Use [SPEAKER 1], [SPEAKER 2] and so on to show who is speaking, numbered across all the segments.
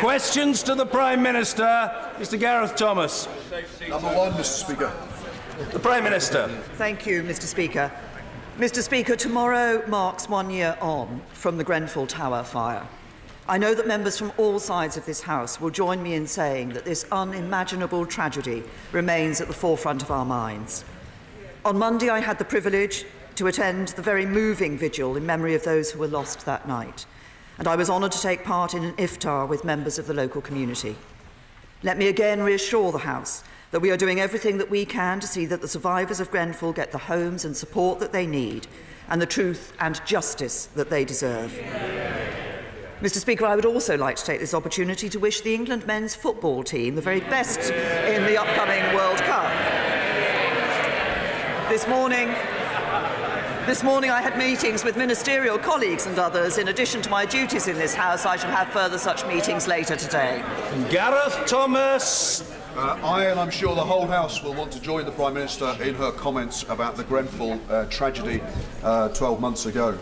[SPEAKER 1] Questions to the Prime Minister. Mr Gareth Thomas.
[SPEAKER 2] Number one, Mr Speaker.
[SPEAKER 1] The Prime Minister.
[SPEAKER 3] Thank you, Mr Speaker. Mr Speaker, tomorrow marks 1 year on from the Grenfell Tower fire. I know that members from all sides of this House will join me in saying that this unimaginable tragedy remains at the forefront of our minds. On Monday, I had the privilege to attend the very moving vigil in memory of those who were lost that night, and I was honoured to take part in an iftar with members of the local community. Let me again reassure the House that we are doing everything that we can to see that the survivors of Grenfell get the homes and support that they need and the truth and justice that they deserve. Mr Speaker, I would also like to take this opportunity to wish the England men's football team the very best in the upcoming World Cup. This morning I had meetings with ministerial colleagues and others. In addition to my duties in this House, I shall have further such meetings later today.
[SPEAKER 1] Gareth Thomas.
[SPEAKER 2] I, and I'm sure the whole House, will want to join the Prime Minister in her comments about the Grenfell tragedy 12 months ago.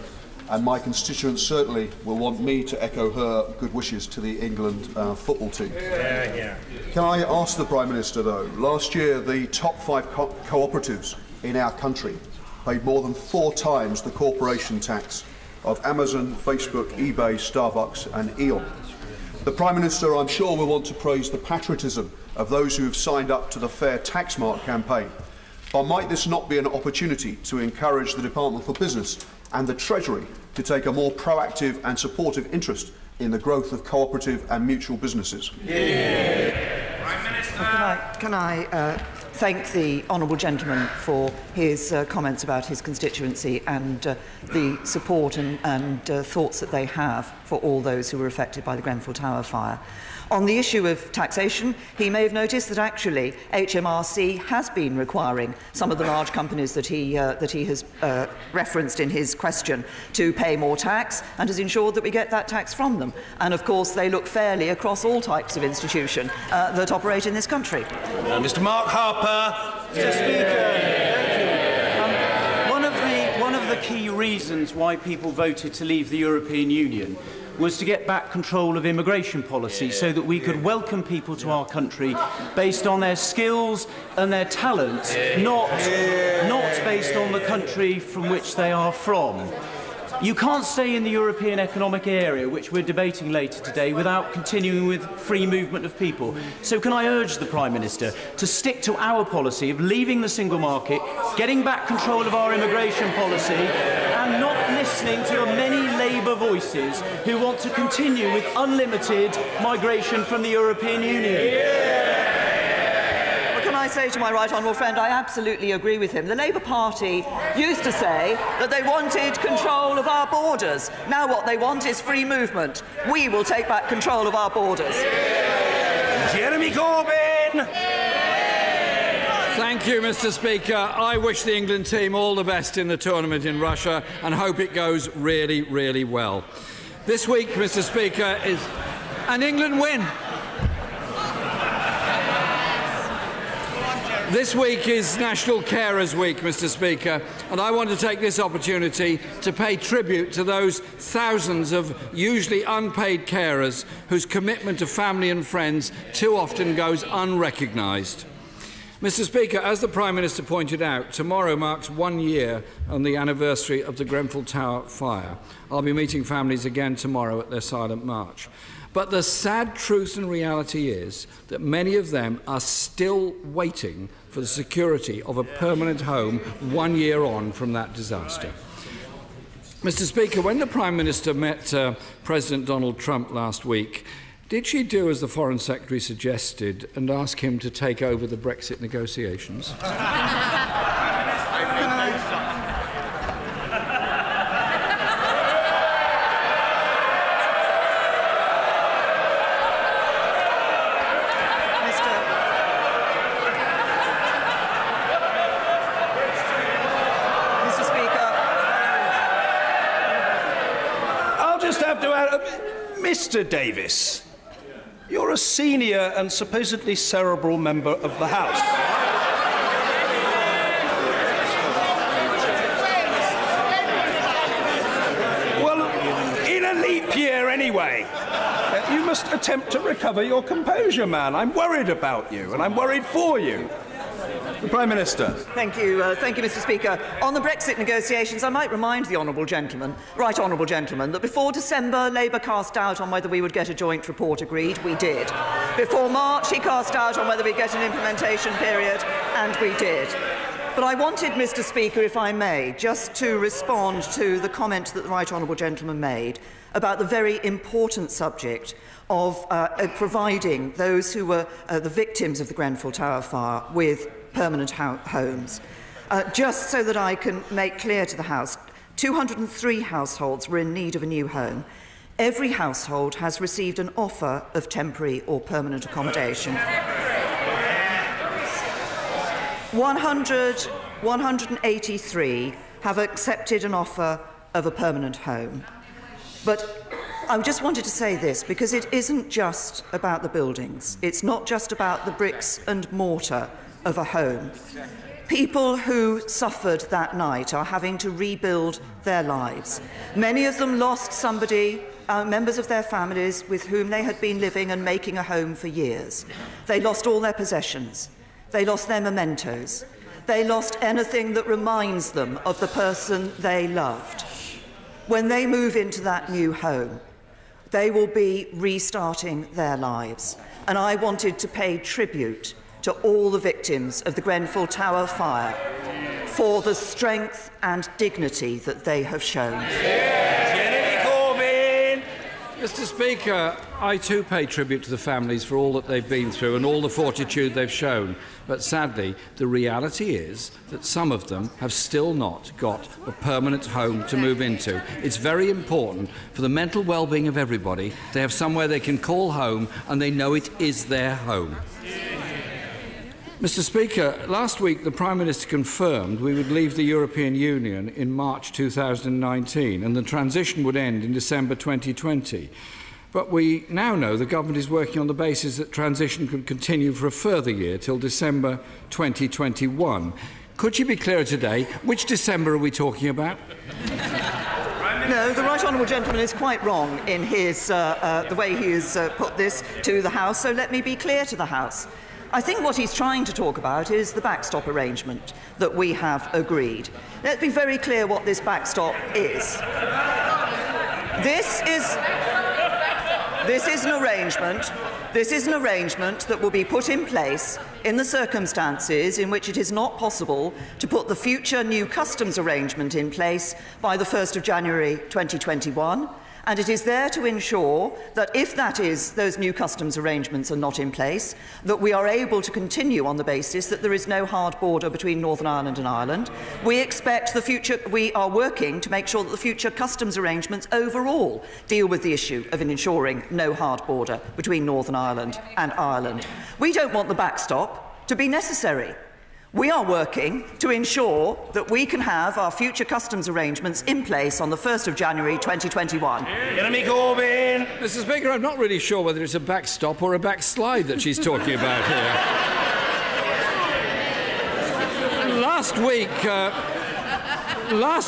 [SPEAKER 2] And my constituents certainly will want me to echo her good wishes to the England football team. Can I ask the Prime Minister, though, last year the top 5 cooperatives in our country paid more than 4 times the corporation tax of Amazon, Facebook, eBay, Starbucks and E.ON. The Prime Minister, I'm sure, will want to praise the patriotism of those who have signed up to the Fair Tax Mark campaign. But might this not be an opportunity to encourage the Department for Business and the Treasury to take a more proactive and supportive interest in the growth of cooperative and mutual businesses?
[SPEAKER 1] Prime Minister.
[SPEAKER 3] Can I thank the honourable gentleman for his comments about his constituency and the support and thoughts that they have for all those who were affected by the Grenfell Tower fire. On the issue of taxation, he may have noticed that actually HMRC has been requiring some of the large companies that he has referenced in his question to pay more tax, and has ensured that we get that tax from them. And of course they look fairly across all types of institution that operate in this country.
[SPEAKER 1] Mr Mark Harper.
[SPEAKER 4] Mr Speaker, thank you. One of the key reasons why people voted to leave the European Union was to get back control of immigration policy so that we could welcome people to our country based on their skills and their talents, not based on the country from which they are from. You can't stay in the European Economic Area, which we're debating later today, without continuing with free movement of people. So can I urge the Prime Minister to stick to our policy of leaving the single market, getting back control of our immigration policy, and not listening to the many Labour voices who want to continue with unlimited migration from the European Union?
[SPEAKER 3] Can I say to my right honourable friend, I absolutely agree with him. The Labour Party used to say that they wanted control of our borders. Now what they want is free movement. We will take back control of our borders.
[SPEAKER 1] Jeremy Corbyn.
[SPEAKER 5] Thank you, Mr Speaker. I wish the England team all the best in the tournament in Russia and hope it goes really, really well. This week, Mr Speaker, is an England win. This week is National Carers Week, Mr Speaker, and I want to take this opportunity to pay tribute to those thousands of usually unpaid carers whose commitment to family and friends too often goes unrecognised. Mr Speaker, as the Prime Minister pointed out, tomorrow marks 1 year on the anniversary of the Grenfell Tower fire. I'll be meeting families again tomorrow at their silent march. But the sad truth and reality is that many of them are still waiting for the security of a permanent home 1 year on from that disaster. Mr Speaker, when the Prime Minister met President Donald Trump last week, did she do as the Foreign Secretary suggested and ask him to take over the Brexit negotiations?
[SPEAKER 1] Mr Davis, you're a senior and supposedly cerebral member of the House. Well, in a leap year anyway. You must attempt to recover your composure, man. I'm worried about you, and I'm worried for you. The Prime Minister.
[SPEAKER 3] Thank you, Mr. Speaker. On the Brexit negotiations, I might remind the Right Honourable Gentleman, that before December, Labour cast doubt on whether we would get a joint report agreed. We did. Before March, he cast doubt on whether we'd get an implementation period, and we did. But I wanted, Mr. Speaker, if I may, just to respond to the comment that the Right Honourable Gentleman made about the very important subject of providing those who were the victims of the Grenfell Tower fire with permanent homes. Just so that I can make clear to the House, 203 households were in need of a new home. Every household has received an offer of temporary or permanent accommodation. 183 have accepted an offer of a permanent home. But I just wanted to say this, because it isn't just about the buildings. It's not just about the bricks and mortar of a home. People who suffered that night are having to rebuild their lives. Many of them lost somebody, members of their families with whom they had been living and making a home for years. They lost all their possessions. They lost their mementos. They lost anything that reminds them of the person they loved. When they move into that new home, they will be restarting their lives. And I wanted to pay tribute to all the victims of the Grenfell Tower fire for the strength and dignity that they have shown.
[SPEAKER 1] Corbyn!
[SPEAKER 5] Mr. Speaker, I too pay tribute to the families for all that they've been through and all the fortitude they've shown. But sadly, the reality is that some of them have still not got a permanent home to move into. It's very important for the mental well-being of everybody to have somewhere they can call home and they know it is their home. Mr. Speaker, last week the Prime Minister confirmed we would leave the European Union in March 2019 and the transition would end in December 2020. But we now know the government is working on the basis that transition could continue for a further year till December 2021. Could you be clearer today? Which December are we talking about?
[SPEAKER 3] No, the Right Honourable Gentleman is quite wrong in his, the way he has put this to the House, so let me be clear to the House. I think what he's trying to talk about is the backstop arrangement that we have agreed. Let's be very clear what this backstop is. This is an arrangement that will be put in place in the circumstances in which it is not possible to put the future new customs arrangement in place by the 1st of January 2021. And it is there to ensure that if those new customs arrangements are not in place, that we are able to continue on the basis that there is no hard border between Northern Ireland and Ireland. We are working to make sure that the future customs arrangements overall deal with the issue of ensuring no hard border between Northern Ireland and Ireland. We don't want the backstop to be necessary. We are working to ensure that we can have our future customs arrangements in place on the 1st of January 2021.
[SPEAKER 1] Jeremy Corbyn!
[SPEAKER 5] Mr. Speaker, I'm not really sure whether it's a backstop or a backslide that she's talking about here. Last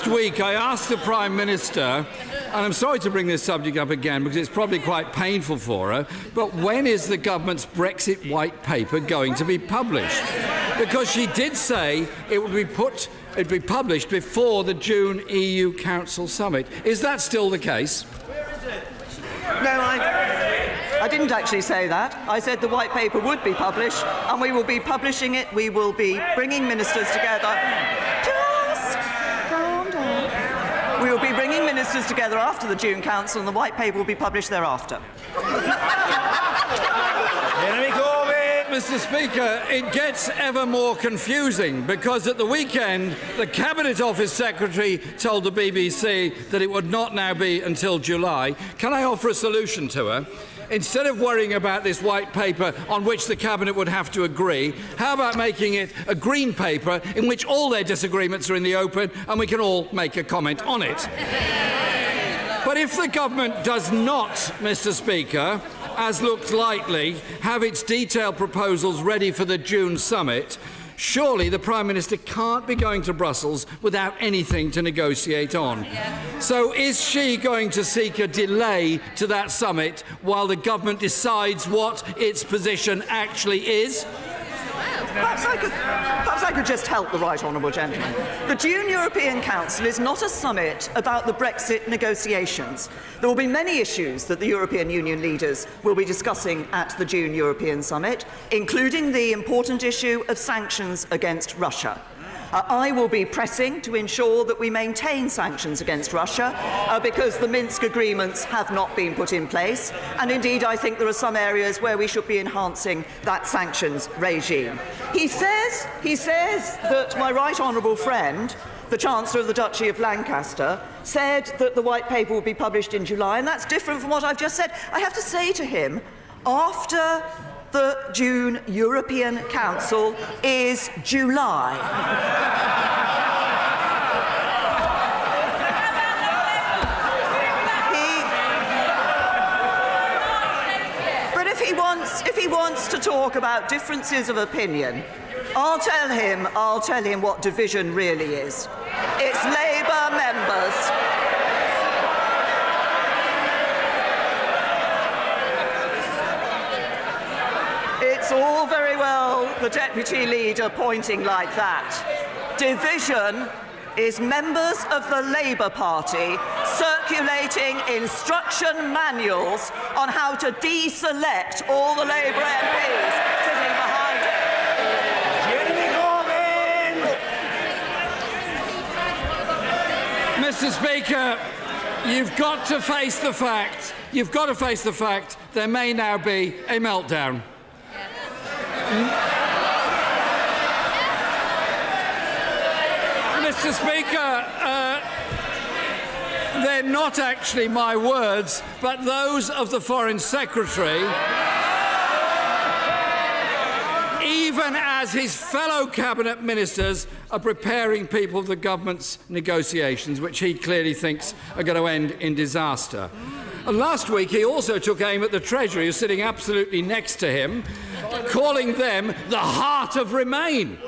[SPEAKER 5] week I asked the Prime Minister, and I'm sorry to bring this subject up again because it's probably quite painful for her, but when is the government's Brexit white paper going to be published? Because she did say it would be published before the June EU Council summit. Is that still the case?
[SPEAKER 3] No, I didn't actually say that. I said the white paper would be published, and we will be publishing it. We will be bringing ministers together. Just calm down. We will be bringing ministers together after the June Council, and the white paper will be published thereafter.
[SPEAKER 5] Mr. Speaker, it gets ever more confusing because at the weekend the Cabinet Office Secretary told the BBC that it would not now be until July. Can I offer a solution to her? Instead of worrying about this white paper on which the Cabinet would have to agree, how about making it a green paper in which all their disagreements are in the open and we can all make a comment on it? But if the government does not, Mr. Speaker, as looks likely, have its detailed proposals ready for the June summit, surely the Prime Minister can't be going to Brussels without anything to negotiate on. So is she going to seek a delay to that summit while the government decides what its position actually is?
[SPEAKER 3] Perhaps I could just help the right honourable gentleman. The June European Council is not a summit about the Brexit negotiations. There will be many issues that the European Union leaders will be discussing at the June European Summit, including the important issue of sanctions against Russia. I will be pressing to ensure that we maintain sanctions against Russia because the Minsk agreements have not been put in place, and indeed I think there are some areas where we should be enhancing that sanctions regime. He says that my right honourable friend, the Chancellor of the Duchy of Lancaster, said that the White Paper will be published in July, and that's different from what I've just said. I have to say to him, after the June European Council is July. But if he wants to talk about differences of opinion, I'll tell him what division really is. It's Labour members. It's all very well the Deputy Leader pointing like that. Division is members of the Labour Party circulating instruction manuals on how to deselect all the Labour MPs sitting behind it.
[SPEAKER 5] Mr. Speaker, you've got to face the fact. You've got to face the fact there may now be a meltdown. Mr. Speaker, they're not actually my words, but those of the Foreign Secretary, even as his fellow cabinet ministers are preparing people for the government's negotiations, which he clearly thinks are going to end in disaster. And last week he also took aim at the Treasury, who's sitting absolutely next to him, calling them the heart of Remain.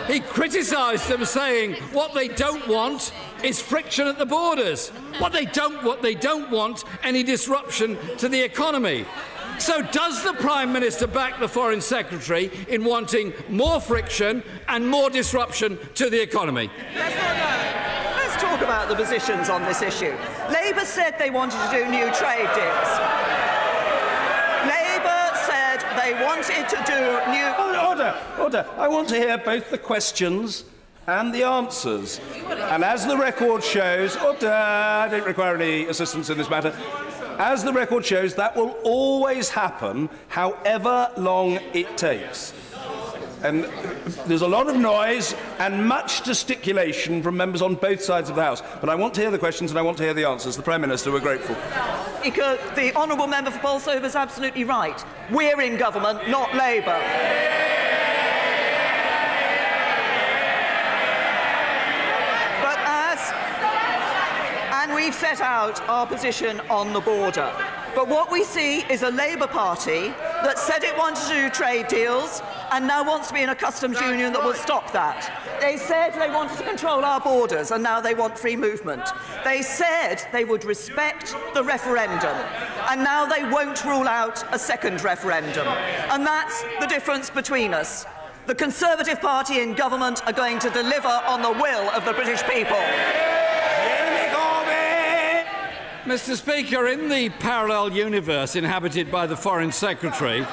[SPEAKER 5] He criticised them, saying what they don't want is friction at the borders. What they don't want any disruption to the economy. So does the Prime Minister back the Foreign Secretary in wanting more friction and more disruption to the economy?
[SPEAKER 3] Let's talk about the positions on this issue. Labour said they wanted to do new trade deals. Labour said they wanted to do new...
[SPEAKER 1] Order. I want to hear both the questions and the answers. And as the record shows... I don't require any assistance in this matter. As the record shows, that will always happen, however long it takes. And there's a lot of noise and much gesticulation from members on both sides of the House. But I want to hear the questions and I want to hear the answers. The Prime Minister, we're grateful.
[SPEAKER 3] The honourable member for Bolsover is absolutely right. We're in government, not Labour. And we've set out our position on the border. But what we see is a Labour Party that said it wanted to do trade deals and now wants to be in a customs union that will stop that. They said they wanted to control our borders and now they want free movement. They said they would respect the referendum and now they won't rule out a second referendum. And that's the difference between us. The Conservative Party in government are going to deliver on the will of the British people.
[SPEAKER 5] Mr. Speaker, in the parallel universe inhabited by the Foreign Secretary,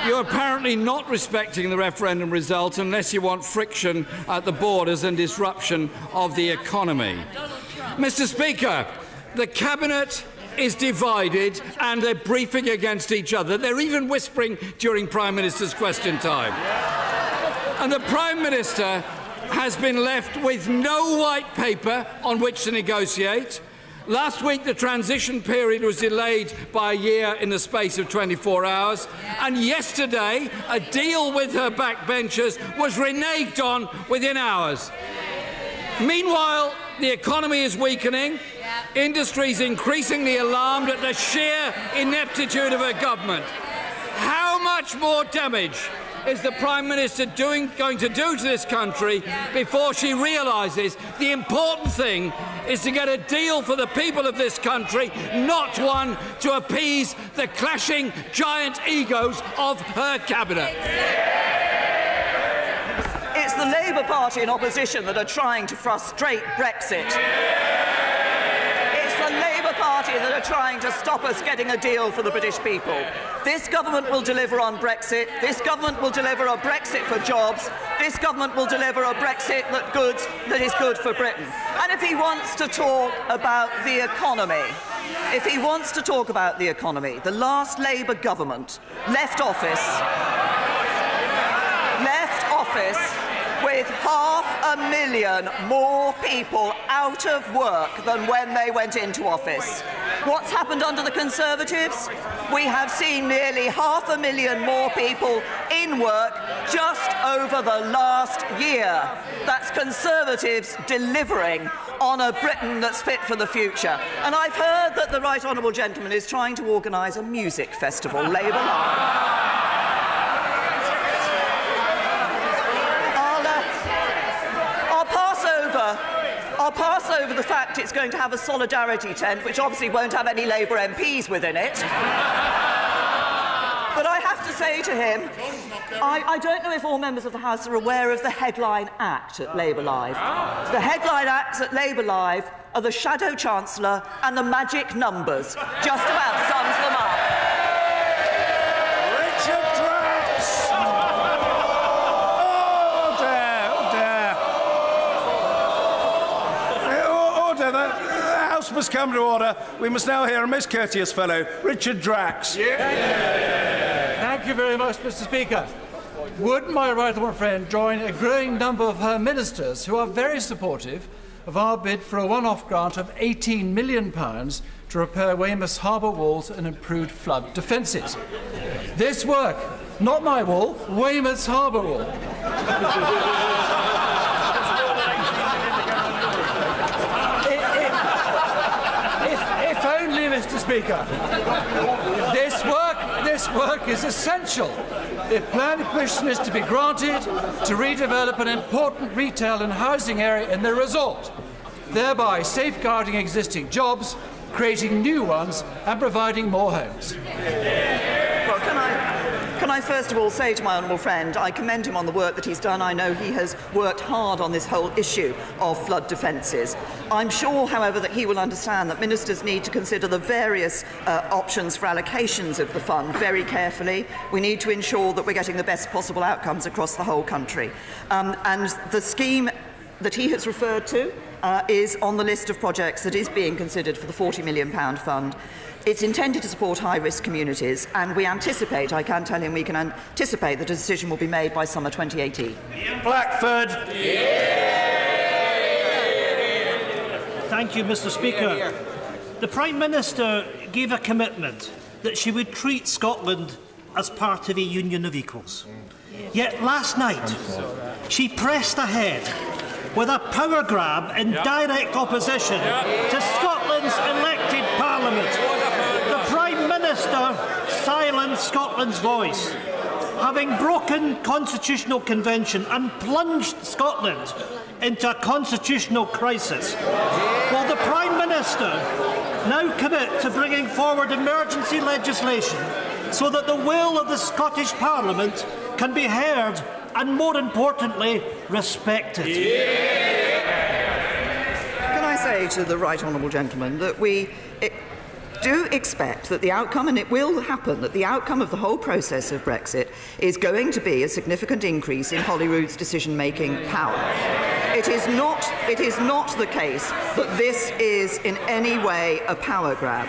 [SPEAKER 5] you're apparently not respecting the referendum result unless you want friction at the borders and disruption of the economy. Mr. Speaker, the Cabinet is divided and they're briefing against each other. They're even whispering during Prime Minister's question time. And the Prime Minister has been left with no white paper on which to negotiate. Last week, the transition period was delayed by a year in the space of 24 hours. And yesterday, a deal with her backbenchers was reneged on within hours. Meanwhile, the economy is weakening. Industry is increasingly alarmed at the sheer ineptitude of her government. How much more damage is the Prime Minister going to do to this country before she realises the important thing is to get a deal for the people of this country, not one to appease the clashing giant egos of her cabinet?
[SPEAKER 3] It's the Labour Party and opposition that are trying to frustrate Brexit. It's the Labour Party that are trying to stop us getting a deal for the British people. This government will deliver on Brexit. This government will deliver a Brexit for jobs. This government will deliver a Brexit that is good for Britain. And if he wants to talk about the economy, the last Labour government left office with 500,000 more people out of work than when they went into office. What's happened under the Conservatives? We have seen nearly 500,000 more people in work just over the last year. That's Conservatives delivering on a Britain that's fit for the future. And I've heard that the Right Honourable Gentleman is trying to organise a music festival, Labour Live. I'll pass over the fact it's going to have a solidarity tent, which obviously won't have any Labour MPs within it. But I have to say to him, I don't know if all members of the House are aware of the headline act at Labour Live. The headline acts at Labour Live are the Shadow Chancellor and the magic numbers. Just about sums them up.
[SPEAKER 1] Must come to order. We must now hear a most courteous fellow, Richard Drax.
[SPEAKER 6] Thank you very much, Mr. Speaker. Would my right honourable friend join a growing number of her ministers who are very supportive of our bid for a one-off grant of £18 million to repair Weymouth's harbour walls and improve flood defences? This work, not my wall, Weymouth's harbour wall. Mr. Speaker, this work is essential if planning permission is to be granted to redevelop an important retail and housing area in the resort, thereby safeguarding existing jobs, creating new ones and providing more homes.
[SPEAKER 3] Well, can I first of all say to my honourable friend, I commend him on the work that he's done. I know he has worked hard on this whole issue of flood defences. I'm sure, however, that he will understand that ministers need to consider the various options for allocations of the fund very carefully. We need to ensure that we're getting the best possible outcomes across the whole country. And the scheme that he has referred to is on the list of projects that is being considered for the £40 million fund. It's intended to support high-risk communities, and we anticipate, I can tell him, we can anticipate that a decision will be made by summer 2018.
[SPEAKER 1] Ian Blackford.
[SPEAKER 7] Thank you, Mr. Speaker. The Prime Minister gave a commitment that she would treat Scotland as part of a union of equals. Yet last night, she pressed ahead with a power grab in direct opposition to Scotland's elected Parliament. The Prime Minister silenced Scotland's voice, having broken constitutional convention and plunged Scotland into a constitutional crisis. Will the Prime Minister now commit to bringing forward emergency legislation so that the will of the Scottish Parliament can be heard and, more importantly, respected?
[SPEAKER 3] Can I say to the Right Honourable Gentleman that we do expect that the outcome, and it will happen, that the outcome of the whole process of Brexit is going to be a significant increase in Holyrood's decision-making power. It is not the case that this is in any way a power grab.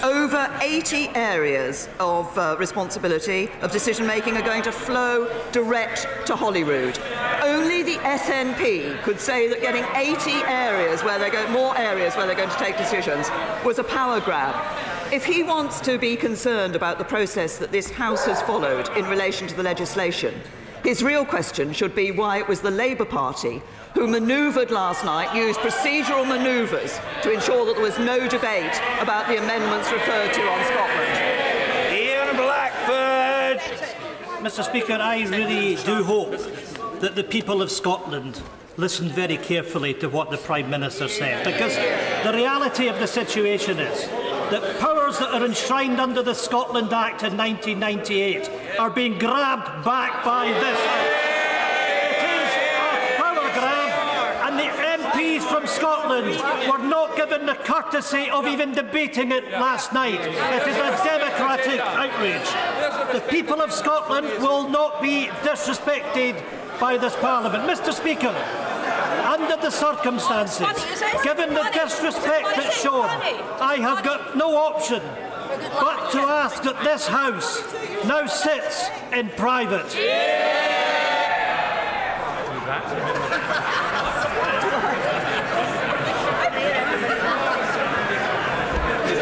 [SPEAKER 3] Over 80 areas of responsibility, of decision-making, are going to flow direct to Holyrood. Only the SNP could say that getting 80 areas where more areas where they're going to take decisions was a power grab. If he wants to be concerned about the process that this House has followed in relation to the legislation, his real question should be why it was the Labour Party who manoeuvred last night, used procedural manoeuvres to ensure that there was no debate about the amendments referred to on Scotland.
[SPEAKER 1] Ian Blackford.
[SPEAKER 7] Mr. Speaker, I really do hope that the people of Scotland listen very carefully to what the Prime Minister said, because the reality of the situation is that powers that are enshrined under the Scotland Act in 1998 are being grabbed back by this House. It is a power grab, and the MPs from Scotland were not given the courtesy of even debating it last night. It is a democratic outrage. The people of Scotland will not be disrespected by this Parliament. Mr. Speaker, under the circumstances, given the disrespect that's shown, I have got no option but to ask that this House now sits in private.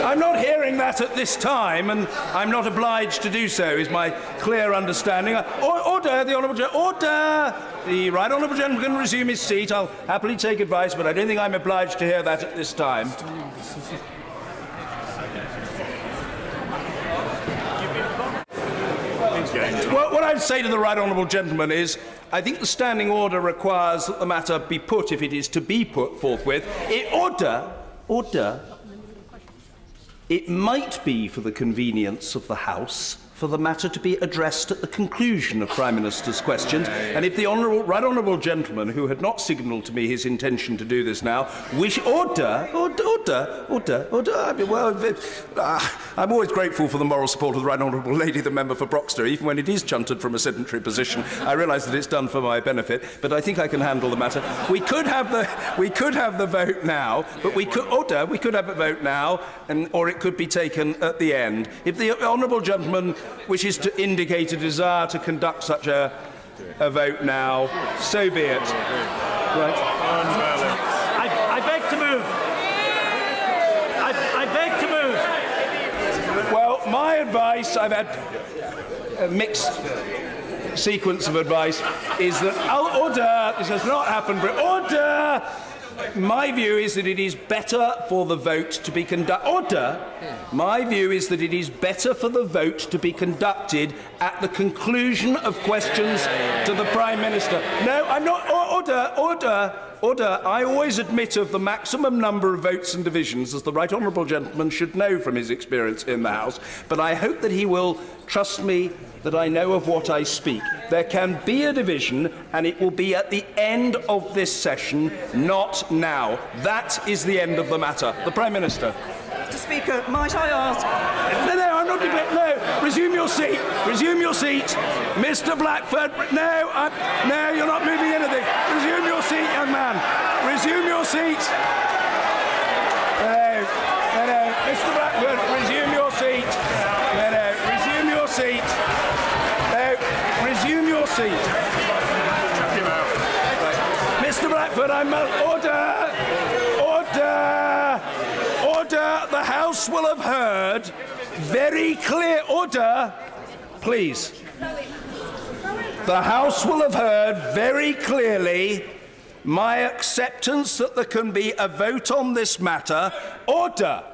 [SPEAKER 1] I'm not hearing that at this time, and I'm not obliged to do so, is my clear understanding. Order, the Honourable Gentleman. Order! The Right Honourable Gentleman can resume his seat. I'll happily take advice, but I don't think I'm obliged to hear that at this time. Well, what I'd say to the Right Honourable Gentleman is, I think the standing order requires that the matter be put, if it is to be put forthwith. Order. It might be for the convenience of the House for the matter to be addressed at the conclusion of Prime Minister's questions, and if the Right Honourable Gentleman, who had not signalled to me his intention to do this now, order. I'm always grateful for the moral support of the Right Honourable Lady, the member for Broxter, even when it is chunted from a sedentary position. I realise that it's done for my benefit, but I think I can handle the matter. We could have the vote now, but we could have a vote now, or it could be taken at the end. If the Honourable Gentleman wishes to indicate a desire to conduct such a vote now, so be it. Right.
[SPEAKER 7] I beg to move. I beg to move.
[SPEAKER 1] Well, my advice, I've had a mixed sequence of advice, is that order. This has not happened, but order. My view is that it is better for the vote to be conducted. My view is that it is better for the vote to be conducted at the conclusion of questions to the Prime Minister. No, I'm not. Order. I always admit of the maximum number of votes and divisions, as the Right Honourable Gentleman should know from his experience in the House, but I hope that he will trust me that I know of what I speak. There can be a division, and it will be at the end of this session, not now. That is the end of the matter. The Prime Minister.
[SPEAKER 3] Mr. Speaker, might I ask...
[SPEAKER 1] No, I'm not debating. No, resume your seat. Resume your seat. Mr. Blackford, no, you're not moving anything. Resume your seat, young man. Resume your seat. No. Mr. Blackford, resume your seat. No, resume your seat. No, resume your seat. Right. Mr. Blackford, Order! The House will have heard very clear... Order! Please. The House will have heard very clearly my acceptance that there can be a vote on this matter. Order!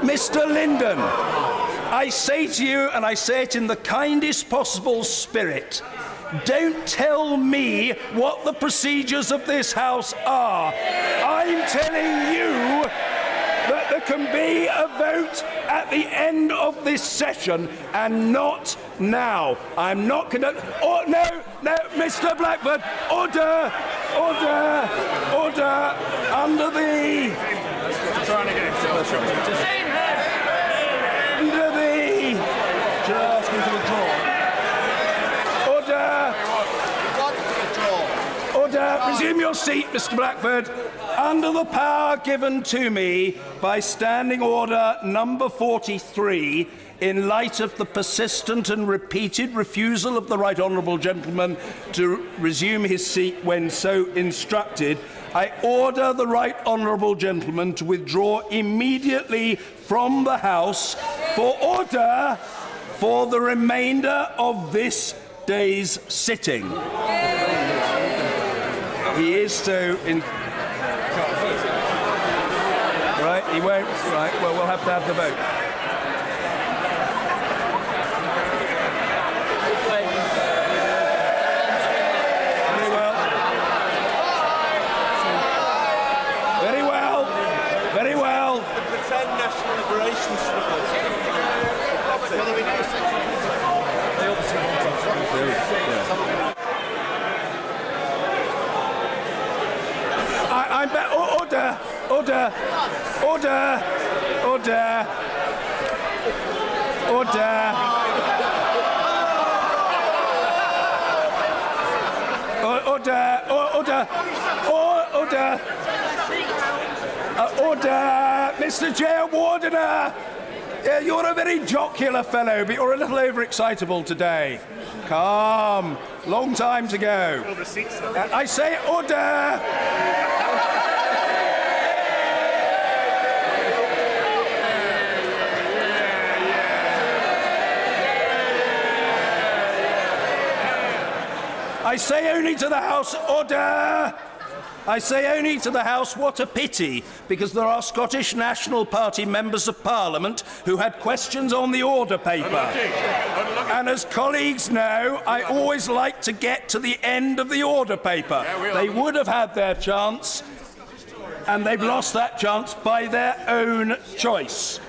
[SPEAKER 1] Mr. Linden, I say to you, and I say it in the kindest possible spirit, don't tell me what the procedures of this House are. I'm telling you that there can be a vote at the end of this session, and not now. I'm not going to... No, Mr. Blackford, order! Under the... Trying to get under the... Just into the draw. Order! Resume your seat, Mr. Blackford. Under the power given to me by Standing Order number 43, in light of the persistent and repeated refusal of the Right Honourable Gentleman to resume his seat when so instructed, I order the Right Honourable Gentleman to withdraw immediately from the House for order for the remainder of this day's sitting. He is so in... Right, he won't. Right, well, we'll have to have the vote. Order! Order! Order! Order! Order! Order! Order! Order! Mr. Jail Wardener! You're a very jocular fellow, but you're a little overexcitable today. Calm. Long time to go. I say order! I say only to the House, order! I say only to the House, what a pity, because there are Scottish National Party members of Parliament who had questions on the order paper. And as colleagues know, I always like to get to the end of the order paper. They would have had their chance, and they've lost that chance by their own choice.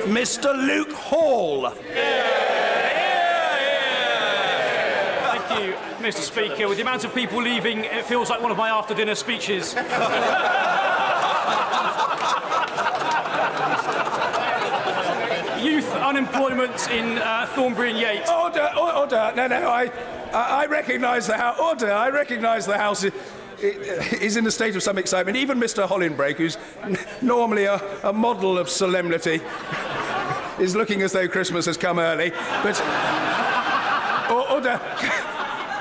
[SPEAKER 1] Mr. Luke Hall.
[SPEAKER 8] Thank you, Mr. Speaker. With the amount of people leaving, it feels like one of my after-dinner speeches. Youth unemployment in Thornbury and Yate.
[SPEAKER 1] Order! Order! No, I recognise the House. Order! I recognise the House is in a state of some excitement. Even Mr. Hollinbrake, who's normally a model of solemnity, is looking as though Christmas has come early. But order!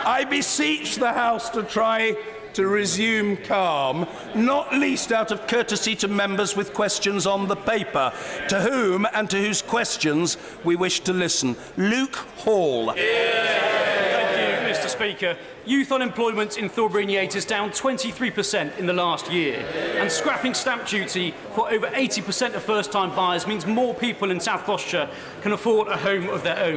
[SPEAKER 1] I beseech the House to try to resume calm, not least out of courtesy to members with questions on the paper, to whom and to whose questions we wish to listen. Luke Hall.
[SPEAKER 8] Thank you, Mr. Speaker. Youth unemployment in Thornbury and Yate is down 23% in the last year, and scrapping stamp duty for over 80% of first-time buyers means more people in South Gloucestershire can afford a home of their own.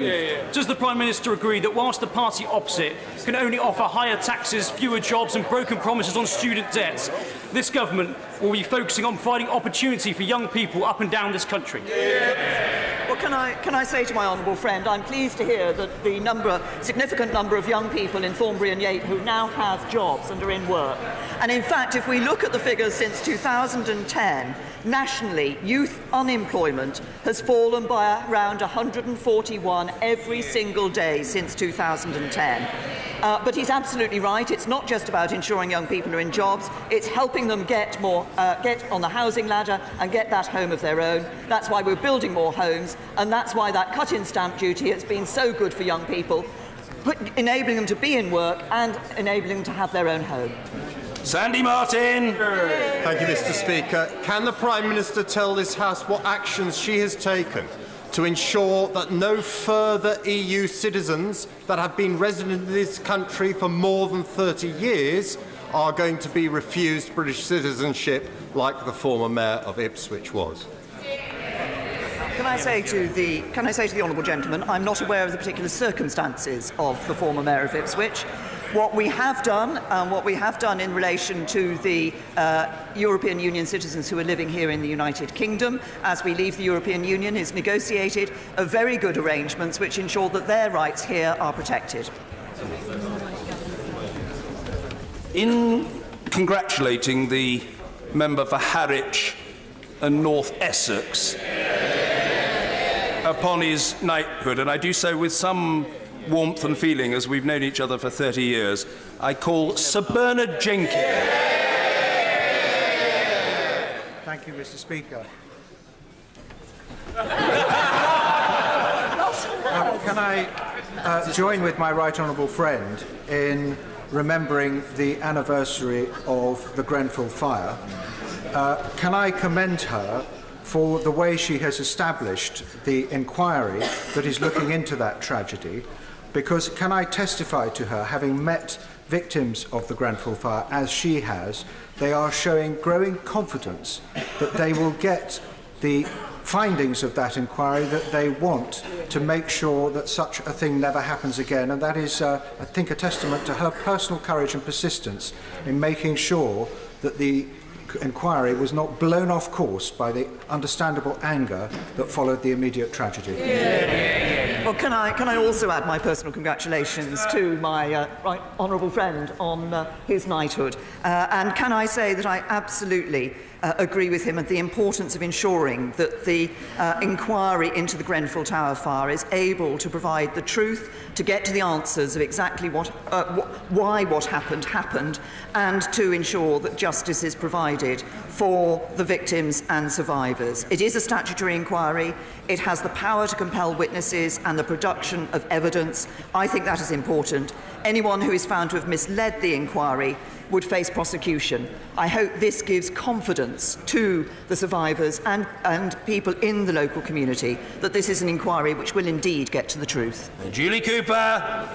[SPEAKER 8] Does the Prime Minister agree that whilst the party opposite can only offer higher taxes, fewer jobs and broken promises on student debts, this government will be focusing on providing opportunity for young people up and down this country?
[SPEAKER 3] Well, can I say to my honourable friend, I'm pleased to hear that the significant number of young people in Thornbury and Yate who now have jobs and are in work. And in fact, if we look at the figures since 2010, nationally, youth unemployment has fallen by around 141 every single day since 2010. But he's absolutely right. It's not just about ensuring young people are in jobs. It's helping them get on the housing ladder and get that home of their own. That's why we're building more homes, and that's why that cut in stamp duty has been so good for young people, enabling them to be in work and enabling them to have their own home.
[SPEAKER 1] Sandy Martin.
[SPEAKER 9] Thank you, Mr. Speaker. Can the Prime Minister tell this House what actions she has taken to ensure that no further EU citizens that have been resident in this country for more than 30 years are going to be refused British citizenship like the former Mayor of Ipswich was?
[SPEAKER 3] Can I say to the honourable gentleman, I'm not aware of the particular circumstances of the former Mayor of Ipswich. What we have done, in relation to the European Union citizens who are living here in the United Kingdom as we leave the European Union, is negotiated a very good arrangements which ensure that their rights here are protected.
[SPEAKER 1] In congratulating the member for Harwich and North Essex upon his knighthood, and I do so with some warmth and feeling as we've known each other for 30 years, I call Sir Bernard Jenkins.
[SPEAKER 10] Thank you, Mr. Speaker. Can I join with my right honourable friend in remembering the anniversary of the Grenfell fire? Can I commend her for the way she has established the inquiry that is looking into that tragedy? Because can I testify to her, having met victims of the Grenfell fire as she has, they are showing growing confidence that they will get the findings of that inquiry that they want to make sure that such a thing never happens again. And that is, I think, a testament to her personal courage and persistence in making sure that the inquiry was not blown off course by the understandable anger that followed the immediate tragedy.
[SPEAKER 3] Well, can I also add my personal congratulations to my right honourable friend on his knighthood? And can I say that I absolutely agree with him of the importance of ensuring that the inquiry into the Grenfell Tower fire is able to provide the truth, to get to the answers of exactly why what happened, and to ensure that justice is provided for the victims and survivors. It is a statutory inquiry. It has the power to compel witnesses and the production of evidence. I think that is important. Anyone who is found to have misled the inquiry would face prosecution. I hope this gives confidence to the survivors and people in the local community that this is an inquiry which will indeed get to the truth.
[SPEAKER 1] Julie Cooper.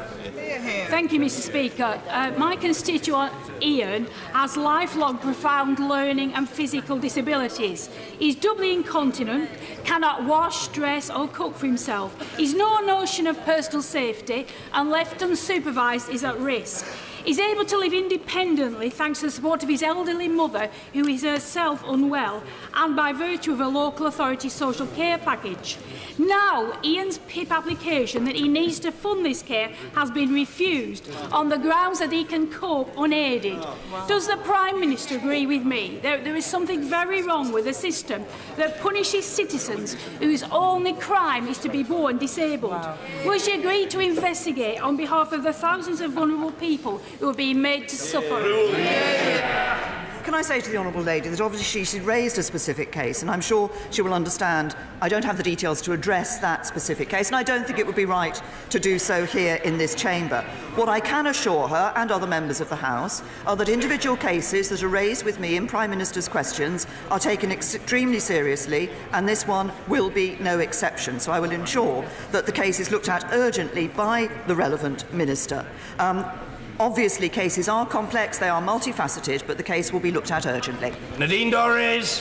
[SPEAKER 11] Thank you, Mr. Speaker. My constituent Ian has lifelong profound learning and physical disabilities. He's doubly incontinent, cannot wash, dress or cook for himself. He's no notion of personal safety and left unsupervised is at risk. He's able to live independently thanks to the support of his elderly mother, who is herself unwell, and by virtue of a local authority social care package. Now, Ian's PIP application that he needs to fund this care has been refused on the grounds that he can cope unaided. Does the Prime Minister agree with me? There is something very wrong with a system that punishes citizens whose only crime is to be born disabled. Will she agree to investigate on behalf of the thousands of vulnerable people who are being made to suffer?
[SPEAKER 3] Can I say to the Honourable Lady that obviously she raised a specific case, and I'm sure she will understand I don't have the details to address that specific case, and I don't think it would be right to do so here in this chamber. What I can assure her and other members of the House are that individual cases that are raised with me in Prime Minister's questions are taken extremely seriously, and this one will be no exception. So I will ensure that the case is looked at urgently by the relevant minister. Obviously, cases are complex, they are multifaceted, but the case will be looked at urgently.
[SPEAKER 1] Nadine Dorries.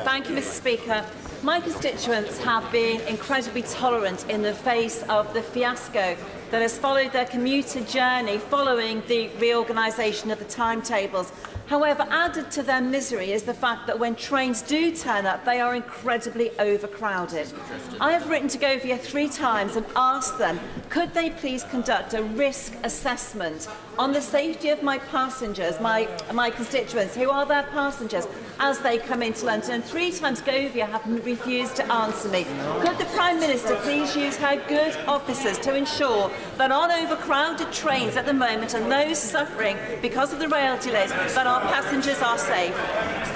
[SPEAKER 12] Thank you, Mr. Speaker. My constituents have been incredibly tolerant in the face of the fiasco that has followed their commuter journey following the reorganisation of the timetables. However, added to their misery is the fact that when trains do turn up, they are incredibly overcrowded. I have written to Govia 3 times and asked them, could they please conduct a risk assessment on the safety of my passengers, my constituents, who are their passengers, as they come into London. And 3 times Govia have refused to answer me. Could the Prime Minister please use her good officers to ensure that on overcrowded trains at the moment and those suffering because of the rail delays, that our passengers are safe?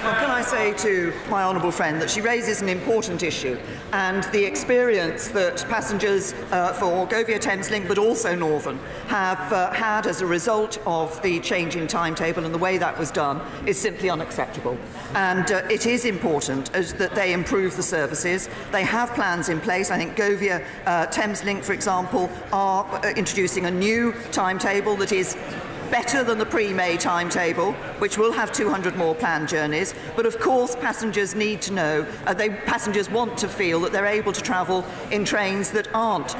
[SPEAKER 3] Well, can I say to my honourable friend that she raises an important issue, and the experience that passengers for Govia Thameslink but also Northern have had as a result of the change in timetable and the way that was done is simply unacceptable. And it is important that they improve the services. They have plans in place. I think Govia Thameslink, for example, are introducing a new timetable that is better than the pre-May timetable, which will have 200 more planned journeys. But of course, passengers need to know, passengers want to feel that they're able to travel in trains that aren't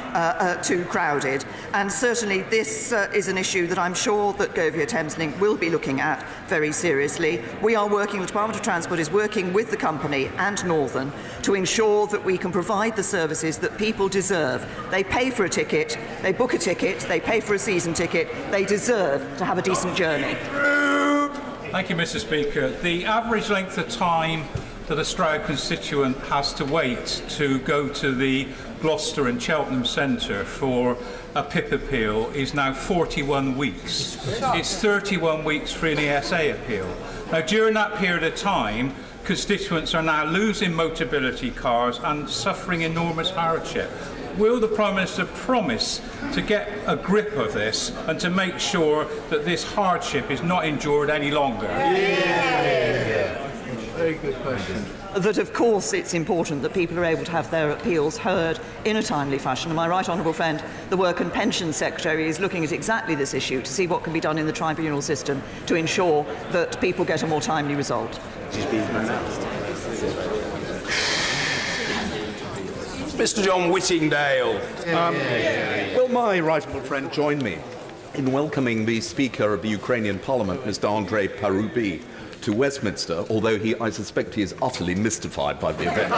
[SPEAKER 3] too crowded. And certainly this is an issue that I'm sure that Govia Thameslink will be looking at very seriously. We are working, the Department of Transport is working with the company and Northern to ensure that we can provide the services that people deserve. They pay for a ticket, they book a ticket, they pay for a season ticket, they deserve to have a decent journey.
[SPEAKER 13] Thank you, Mr. Speaker. The average length of time that a Stroud constituent has to wait to go to the Gloucester and Cheltenham Centre for a PIP appeal is now 41 weeks. It's 31 weeks for an ESA appeal. Now, during that period of time, constituents are now losing mobility cars and suffering enormous hardship. Will the Prime Minister promise to get a grip of this and to make sure that this hardship is not endured any longer?
[SPEAKER 6] Very good question.
[SPEAKER 3] That, of course, it's important that people are able to have their appeals heard in a timely fashion. And my right honourable friend, the Work and Pensions Secretary, is looking at exactly this issue to see what can be done in the tribunal system to ensure that people get a more timely result.
[SPEAKER 1] Mr. John Whittingdale.
[SPEAKER 14] Will my right honourable friend join me in welcoming the Speaker of the Ukrainian Parliament, Mr. Andrei Parubi, to Westminster, although I suspect he is utterly mystified by the events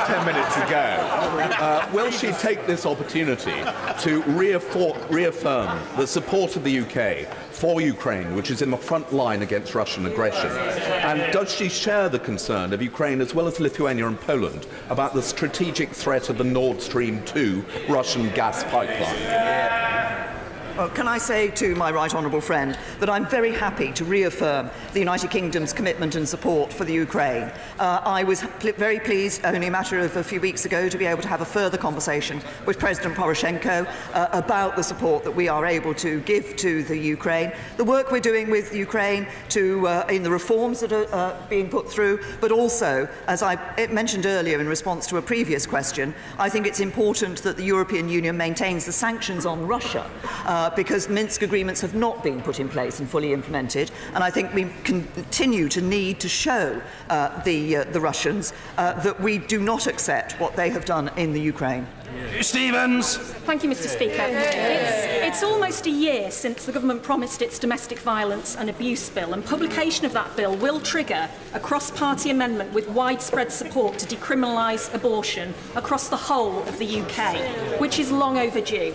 [SPEAKER 14] 10 minutes ago, will she take this opportunity to reaffirm the support of the UK for Ukraine, which is in the front line against Russian aggression? And does she share the concern of Ukraine, as well as Lithuania and Poland, about the strategic threat of the Nord Stream 2 Russian gas pipeline?
[SPEAKER 3] Well, can I say to my right honourable friend that I'm very happy to reaffirm the United Kingdom's commitment and support for the Ukraine. I was very pleased only a matter of a few weeks ago to be able to have a further conversation with President Poroshenko about the support that we are able to give to the Ukraine, the work we're doing with Ukraine in the reforms that are being put through, but also, as I mentioned earlier in response to a previous question, I think it's important that the European Union maintains the sanctions on Russia because Minsk agreements have not been put in place and fully implemented, and I think we continue to need to show the Russians that we do not accept what they have done in the Ukraine.
[SPEAKER 1] Stevens.
[SPEAKER 15] Thank you, Mr. Speaker. It's almost a year since the government promised its domestic violence and abuse bill, and publication of that bill will trigger a cross-party amendment with widespread support to decriminalise abortion across the whole of the UK, which is long overdue.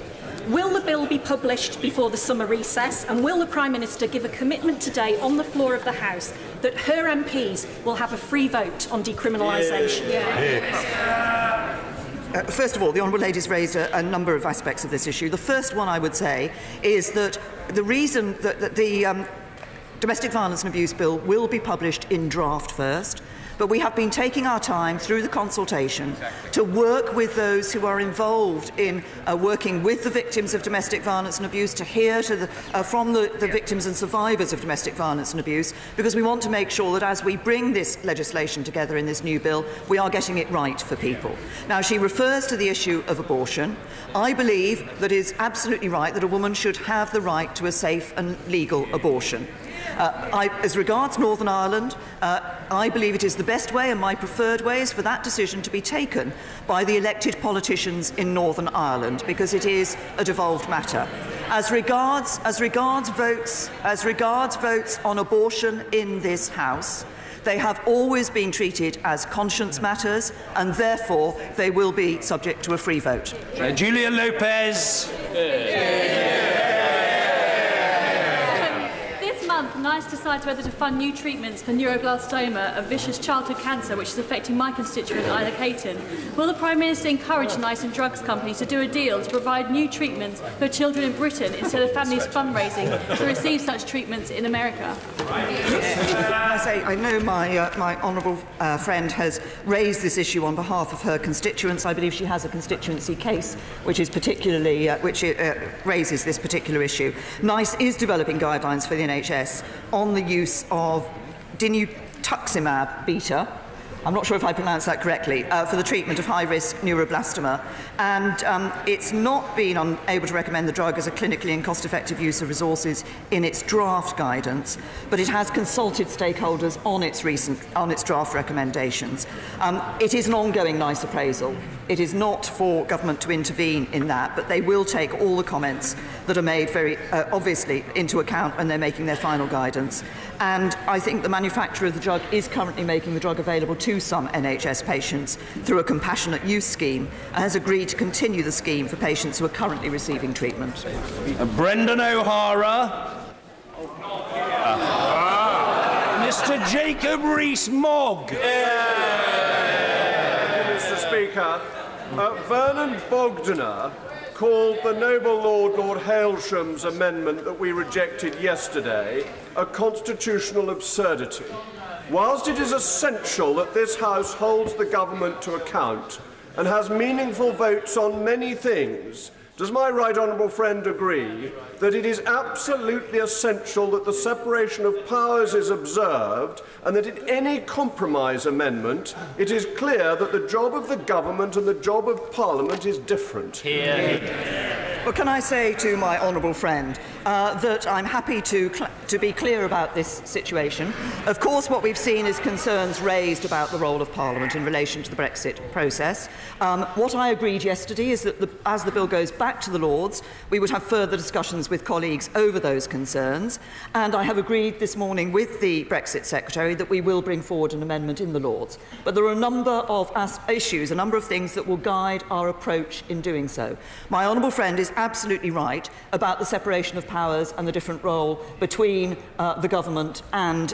[SPEAKER 15] Will the bill be published before the summer recess, and will the Prime Minister give a commitment today on the floor of the House that her MPs will have a free vote on decriminalisation?
[SPEAKER 3] First of all, the Honourable Lady's raised a number of aspects of this issue. The first one I would say is that the reason that the Domestic Violence and Abuse Bill will be published in draft first, but we have been taking our time through the consultation to work with those who are involved in working with the victims of domestic violence and abuse, to hear from the victims and survivors of domestic violence and abuse, because we want to make sure that as we bring this legislation together in this new bill, we are getting it right for people. Now, she refers to the issue of abortion. I believe that it is absolutely right that a woman should have the right to a safe and legal abortion. As regards Northern Ireland, I believe it is the best way, and my preferred way is for that decision to be taken by the elected politicians in Northern Ireland, because it is a devolved matter. As regards votes on abortion in this House, they have always been treated as conscience matters, and therefore they will be subject to a free vote.
[SPEAKER 1] Julia Lopez.
[SPEAKER 16] NICE decides whether to fund new treatments for neuroblastoma, a vicious childhood cancer which is affecting my constituent Ida Caton. Will the Prime Minister encourage NICE and drugs companies to do a deal to provide new treatments for children in Britain instead of families fundraising to receive such treatments in America?
[SPEAKER 3] I know my honourable friend has raised this issue on behalf of her constituents. I believe she has a constituency case which is particularly raises this particular issue. NICE is developing guidelines for the NHS on the use of dinutuximab beta, I'm not sure if I pronounced that correctly, for the treatment of high-risk neuroblastoma. And it's not been able to recommend the drug as a clinically and cost-effective use of resources in its draft guidance, but it has consulted stakeholders on its draft recommendations. It is an ongoing NICE appraisal. It is not for government to intervene in that, but they will take all the comments that are made very obviously into account when they're making their final guidance. And I think the manufacturer of the drug is currently making the drug available to some NHS patients through a compassionate use scheme, and has agreed to continue the scheme for patients who are currently receiving treatment.
[SPEAKER 1] Brendan O'Hara. Mr. Jacob Rees-Mogg.
[SPEAKER 17] Mr. Speaker, Vernon Bogdanor called the noble Lord Hailsham's amendment that we rejected yesterday a constitutional absurdity. Whilst it is essential that this House holds the government to account and has meaningful votes on many things, does my right honourable friend agree that it is absolutely essential that the separation of powers is observed, and that in any compromise amendment it is clear that the job of the government and the job of Parliament is different?
[SPEAKER 3] Well, can I say to my honourable friend that I'm happy to be clear about this situation. Of course, what we've seen is concerns raised about the role of Parliament in relation to the Brexit process. What I agreed yesterday is that as the bill goes back to the Lords, we would have further discussions with colleagues over those concerns, and I have agreed this morning with the Brexit Secretary that we will bring forward an amendment in the Lords. But there are a number of issues, a number of things that will guide our approach in doing so. My honourable friend is absolutely right about the separation of powers and the different role between the government and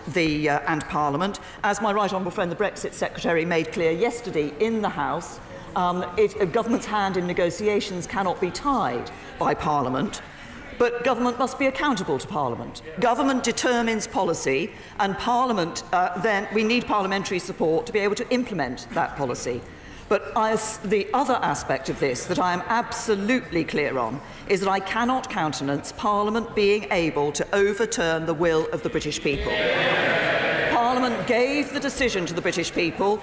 [SPEAKER 3] Parliament. As my right honourable friend, the Brexit Secretary, made clear yesterday in the House, a government's hand in negotiations cannot be tied by Parliament. But government must be accountable to Parliament. Government determines policy, and Parliament, then we need parliamentary support to be able to implement that policy. But the other aspect of this that I am absolutely clear on is that I cannot countenance Parliament being able to overturn the will of the British people. Parliament gave the decision to the British people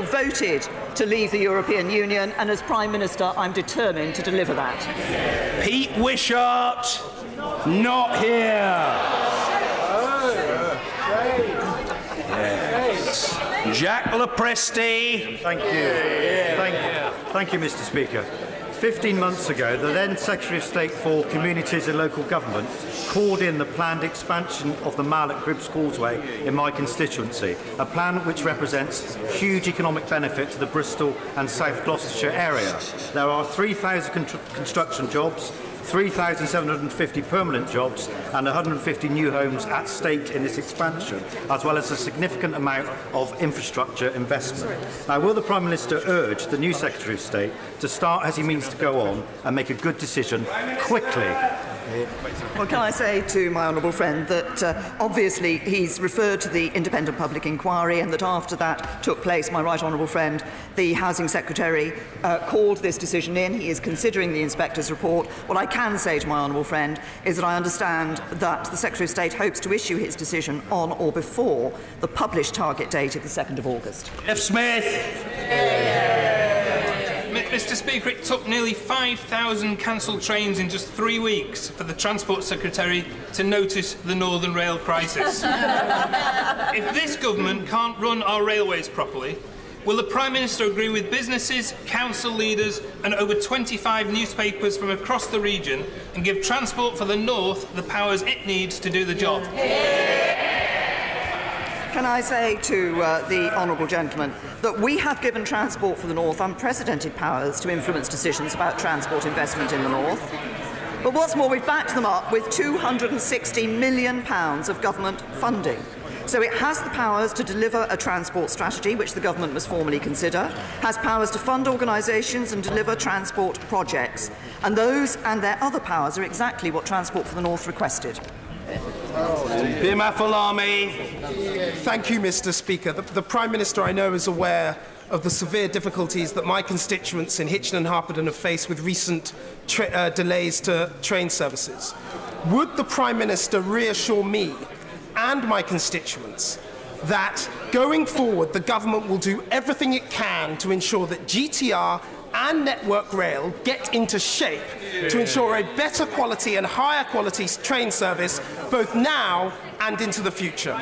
[SPEAKER 3] voted to leave the European Union, and as Prime Minister I'm determined to deliver that.
[SPEAKER 1] Pete Wishart, not here. Yes. Jack Lepresti.
[SPEAKER 18] Thank you. Thank you, Mr. Speaker. 15 months ago, the then Secretary of State for Communities and Local Government called in the planned expansion of the Mall at Cribbs Causeway in my constituency, a plan which represents huge economic benefit to the Bristol and South Gloucestershire area. There are 3,000 construction jobs, 3,750 permanent jobs and 150 new homes at stake in this expansion, as well as a significant amount of infrastructure investment. Now, will the Prime Minister urge the new Secretary of State to start as he means to go on and make a good decision quickly?
[SPEAKER 3] Well, can I say to my honourable friend that obviously he's referred to the independent public inquiry, and that after that took place, my right honourable friend, the Housing Secretary, called this decision in. He is considering the inspector's report. What I can say to my honourable friend is that I understand that the Secretary of State hopes to issue his decision on or before the published target date of the 2nd of August.
[SPEAKER 1] F. Smith.
[SPEAKER 19] Mr. Speaker, it took nearly 5,000 cancelled trains in just 3 weeks for the Transport Secretary to notice the Northern Rail crisis. If this government can't run our railways properly, will the Prime Minister agree with businesses, council leaders and over 25 newspapers from across the region and give Transport for the North the powers it needs to do the job?
[SPEAKER 3] Can I say to the honourable gentleman that we have given Transport for the North unprecedented powers to influence decisions about transport investment in the North. But what's more, we've backed them up with £260 million of government funding. So it has the powers to deliver a transport strategy, which the government must formally consider, has powers to fund organisations and deliver transport projects. And those and their other powers are exactly what Transport for the North requested.
[SPEAKER 1] Bim Afalami.
[SPEAKER 20] Thank you, Mr. Speaker. The Prime Minister, I know, is aware of the severe difficulties that my constituents in Hitchin and Harpenden have faced with recent delays to train services. Would the Prime Minister reassure me and my constituents that going forward the government will do everything it can to ensure that GTR and Network Rail get into shape to ensure a better quality and higher quality train service both now and into the future?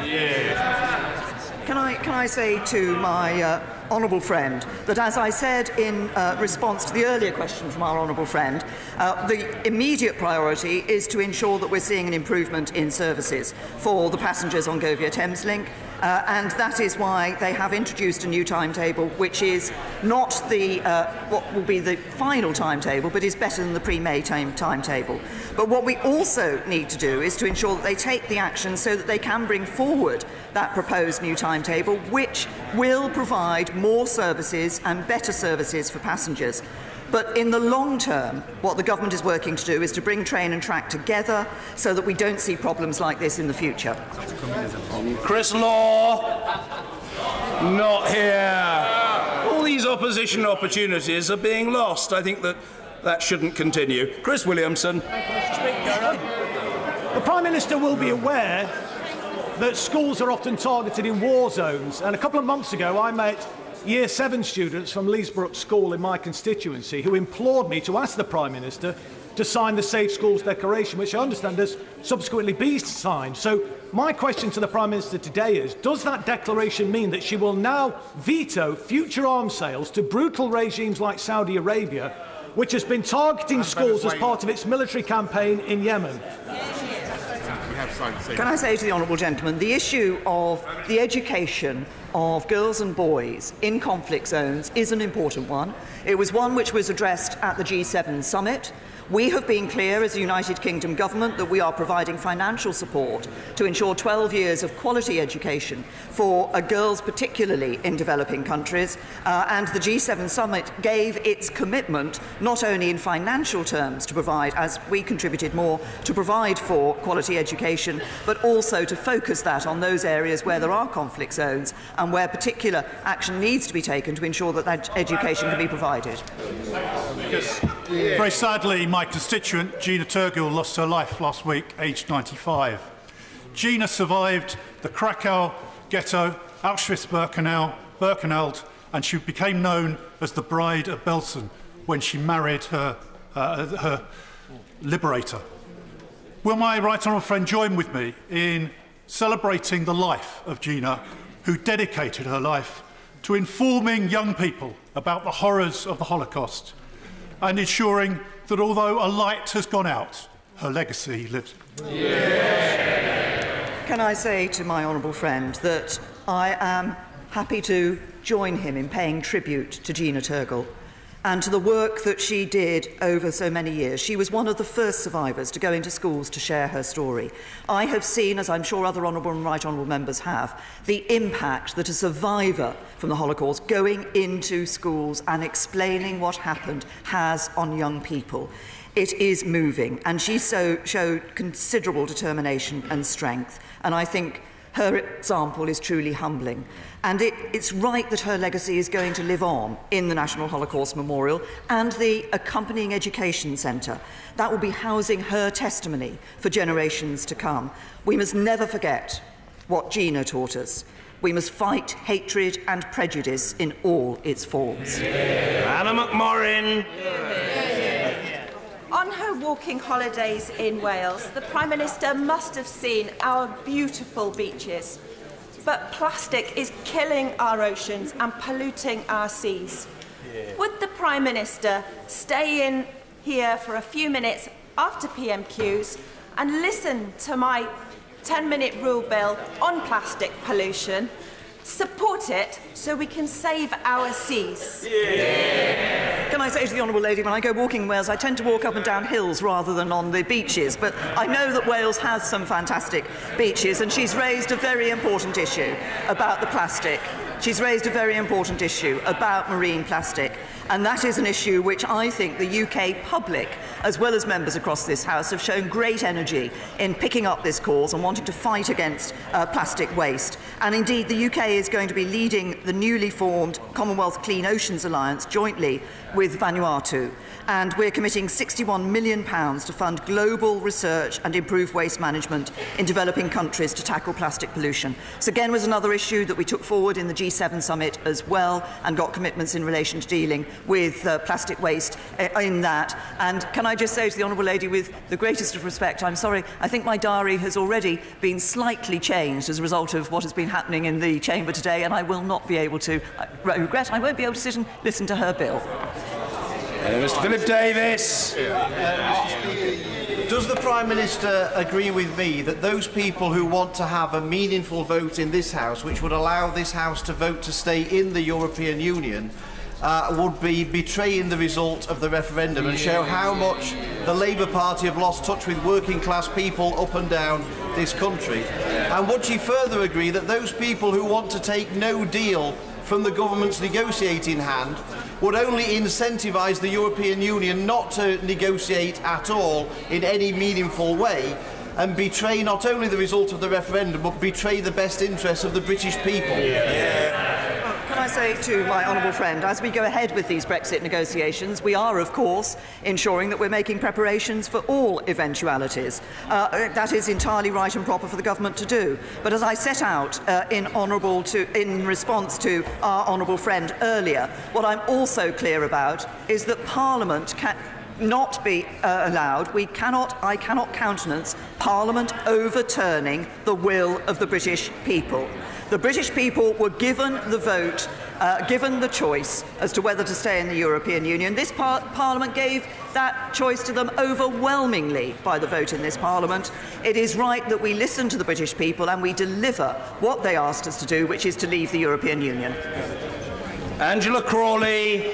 [SPEAKER 3] Can I say to my honourable friend that, as I said in response to the earlier question from our honourable friend, the immediate priority is to ensure that we're seeing an improvement in services for the passengers on Govia Thameslink. And that is why they have introduced a new timetable, which is not what will be the final timetable, but is better than the pre-May timetable. But what we also need to do is to ensure that they take the action so that they can bring forward that proposed new timetable, which will provide more services and better services for passengers. But in the long term, what the government is working to do is to bring train and track together so that we don't see problems like this in the future.
[SPEAKER 1] Chris Law, not here. All these opposition opportunities are being lost. I think that shouldn't continue. Chris Williamson.
[SPEAKER 21] The Prime Minister will be aware that schools are often targeted in war zones, and a couple of months ago I met Year 7 students from Leesbrook School in my constituency who implored me to ask the Prime Minister to sign the Safe Schools Declaration, which I understand has subsequently been signed. So my question to the Prime Minister today is, does that declaration mean that she will now veto future arms sales to brutal regimes like Saudi Arabia, which has been targeting schools as part of its military campaign in Yemen?
[SPEAKER 3] Can I say to the honourable gentleman, the issue of the education of girls and boys in conflict zones is an important one. It was one which was addressed at the G7 summit. We have been clear as a United Kingdom government that we are providing financial support to ensure 12 years of quality education for girls, particularly in developing countries. And the G7 summit gave its commitment not only in financial terms to provide, as we contributed more, to provide for quality education, but also to focus that on those areas where there are conflict zones and where particular action needs to be taken to ensure that that education can be provided.
[SPEAKER 2] Very sadly, my constituent, Gina Turgill, lost her life last week, aged 95. Gina survived the Krakow ghetto, Auschwitz-Birkenau, and she became known as the Bride of Belsen when she married her liberator. Will my right honourable friend join with me in celebrating the life of Gina, who dedicated her life to informing young people about the horrors of the Holocaust and ensuring that although a light has gone out, her legacy lives?
[SPEAKER 3] Can I say to my honourable friend that I am happy to join him in paying tribute to Gina Turgill and to the work that she did over so many years. She was one of the first survivors to go into schools to share her story. I have seen, as I'm sure other honourable and right honourable members have, the impact that a survivor from the Holocaust going into schools and explaining what happened has on young people. It is moving, and she showed considerable determination and strength, and I think her example is truly humbling. And it's right that her legacy is going to live on in the National Holocaust Memorial and the accompanying education centre. That will be housing her testimony for generations to come. We must never forget what Gina taught us. We must fight hatred and prejudice in all its forms.
[SPEAKER 22] Anna McMorrin.
[SPEAKER 12] On her walking holidays in Wales, the Prime Minister must have seen our beautiful beaches. But plastic is killing our oceans and polluting our seas. Would the Prime Minister stay in here for a few minutes after PMQs and listen to my 10-minute rule bill on plastic pollution, support it so we can save our seas?
[SPEAKER 3] Can I say to the honourable lady, when I go walking in Wales, I tend to walk up and down hills rather than on the beaches, but I know that Wales has some fantastic beaches, and she's raised a very important issue about the plastic. She's raised a very important issue about marine plastic, and that is an issue which I think the UK public, as well as members across this House, have shown great energy in picking up this cause and wanting to fight against plastic waste. And indeed, the UK is going to be leading the newly formed Commonwealth Clean Oceans Alliance jointly with Vanuatu. And we're committing £61 million to fund global research and improve waste management in developing countries to tackle plastic pollution. This again was another issue that we took forward in the G7 summit as well, and got commitments in relation to dealing with plastic waste in that. And can I just say to the honourable lady, with the greatest of respect, I'm sorry, I think my diary has already been slightly changed as a result of what has been happening in the chamber today, and I will not be able to, I regret, I won't be able to sit and listen to her bill.
[SPEAKER 1] Mr. Philip Davis.
[SPEAKER 23] Does the Prime Minister agree with me that those people who want to have a meaningful vote in this House, which would allow this House to vote to stay in the European Union, would be betraying the result of the referendum and show how much the Labour Party have lost touch with working class people up and down this country? And would she further agree that those people who want to take no deal from the government's negotiating hand would only incentivise the European Union not to negotiate at all in any meaningful way, and betray not only the result of the referendum but betray the best interests of the British people?
[SPEAKER 3] Can I say to my honourable friend, as we go ahead with these Brexit negotiations, we are, of course, ensuring that we're making preparations for all eventualities. That is entirely right and proper for the government to do. But as I set out in response to our honourable friend earlier, what I'm also clear about is that Parliament not be allowed. I cannot countenance Parliament overturning the will of the British people. The British people were given the vote, given the choice as to whether to stay in the European Union. This Parliament gave that choice to them overwhelmingly by the vote in this Parliament. It is right that we listen to the British people and we deliver what they asked us to do, which is to leave the European Union.
[SPEAKER 1] Angela Crawley,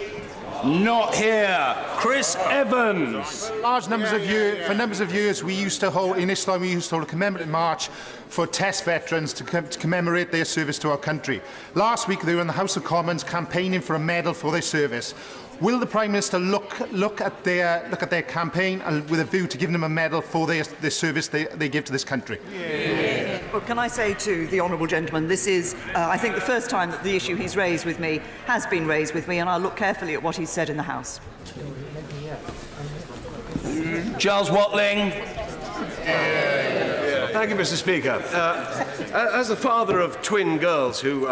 [SPEAKER 1] not here. Chris Evans.
[SPEAKER 4] For numbers of years, we used to hold a commemorative march for test veterans to commemorate their service to our country. Last week, they were in the House of Commons campaigning for a medal for their service. Will the Prime Minister look at their campaign with a view to giving them a medal for their service they give to this country?
[SPEAKER 3] Yeah. Well, can I say to the honourable gentleman, this is, I think, the first time that the issue he's raised with me has been raised with me, and I'll look carefully at what he's said in the House.
[SPEAKER 1] Giles Watling.
[SPEAKER 17] Thank you, Mr. Speaker. As the father of twin girls who,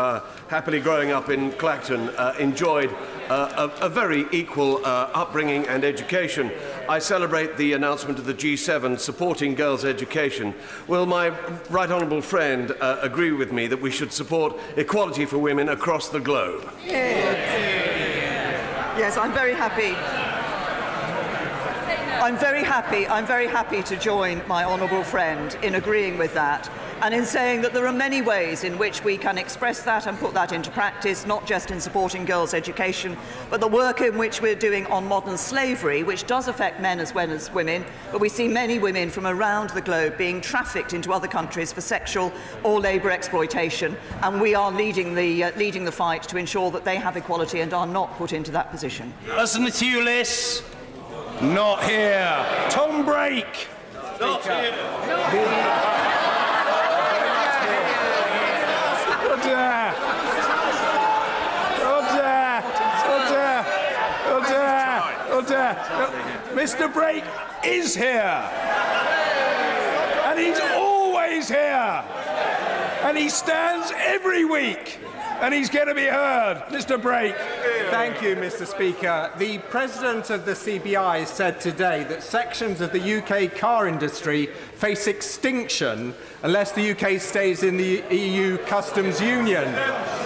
[SPEAKER 17] happily growing up in Clacton, enjoyed a very equal upbringing and education, I celebrate the announcement of the G7 supporting girls' education. Will my right honourable friend agree with me that we should support equality for women across the globe?
[SPEAKER 3] Yes, I'm very happy. I'm very happy to join my honourable friend in agreeing with that and in saying that there are many ways in which we can express that and put that into practice, not just in supporting girls' education, but the work in which we're doing on modern slavery, which does affect men as well as women, but we see many women from around the globe being trafficked into other countries for sexual or labour exploitation, and we are leading the fight to ensure that they have equality and are not put into that position.
[SPEAKER 1] Alison Thulis. Not here. Tom Brake. Not here. Mr. Brake is here. And he's always here. And he stands every week. And he's going to be heard. Mr. Brake.
[SPEAKER 9] Thank you, Mr. Speaker. The President of the CBI said today that sections of the UK car industry face extinction unless the UK stays in the EU customs union.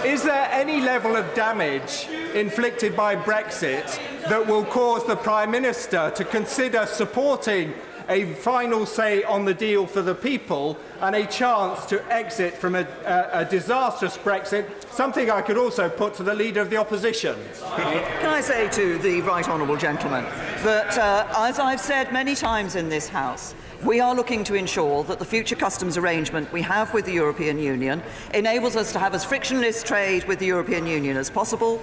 [SPEAKER 9] Is there any level of damage inflicted by Brexit that will cause the Prime Minister to consider supporting a final say on the deal for the people and a chance to exit from a disastrous Brexit, something I could also put to the Leader of the Opposition?
[SPEAKER 3] Can I say to the right honourable gentleman that, as I've said many times in this House, we are looking to ensure that the future customs arrangement we have with the European Union enables us to have as frictionless trade with the European Union as possible,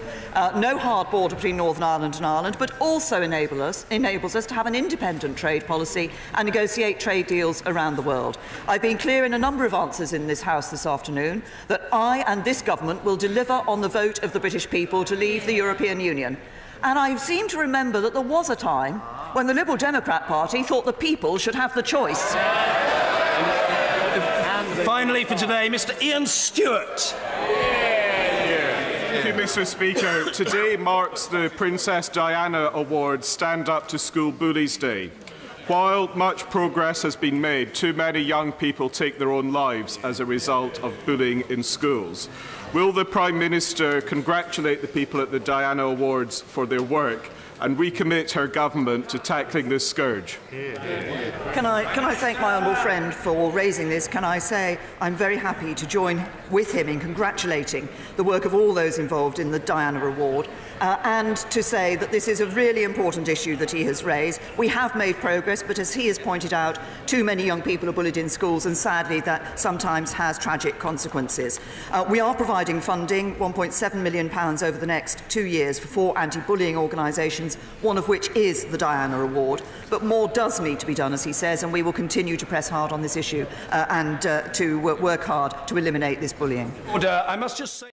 [SPEAKER 3] no hard border between Northern Ireland and Ireland, but also enables us to have an independent trade policy and negotiate trade deals around the world. I've been clear in a number of answers in this House this afternoon that I and this government will deliver on the vote of the British people to leave the European Union. And I seem to remember that there was a time when the Liberal Democrat Party thought the people should have the choice.
[SPEAKER 1] Finally for today, Mr. Ian Stewart.
[SPEAKER 5] Thank you, Mr. Speaker. Today marks the Princess Diana Award Stand Up to School Bullies Day. While much progress has been made, too many young people take their own lives as a result of bullying in schools. Will the Prime Minister congratulate the people at the Diana Awards for their work and recommit her government to tackling this scourge?
[SPEAKER 3] Can I thank my honourable friend for raising this? Can I say I'm very happy to join with him in congratulating the work of all those involved in the Diana Award and to say that this is a really important issue that he has raised. We have made progress, but as he has pointed out, too many young people are bullied in schools, and sadly that sometimes has tragic consequences. We are providing funding, £1.7 million over the next 2 years for 4 anti-bullying organisations, one of which is the Diana Award. But more does need to be done, as he says, and we will continue to press hard on this issue and to work hard to eliminate this bullying.
[SPEAKER 1] I must just say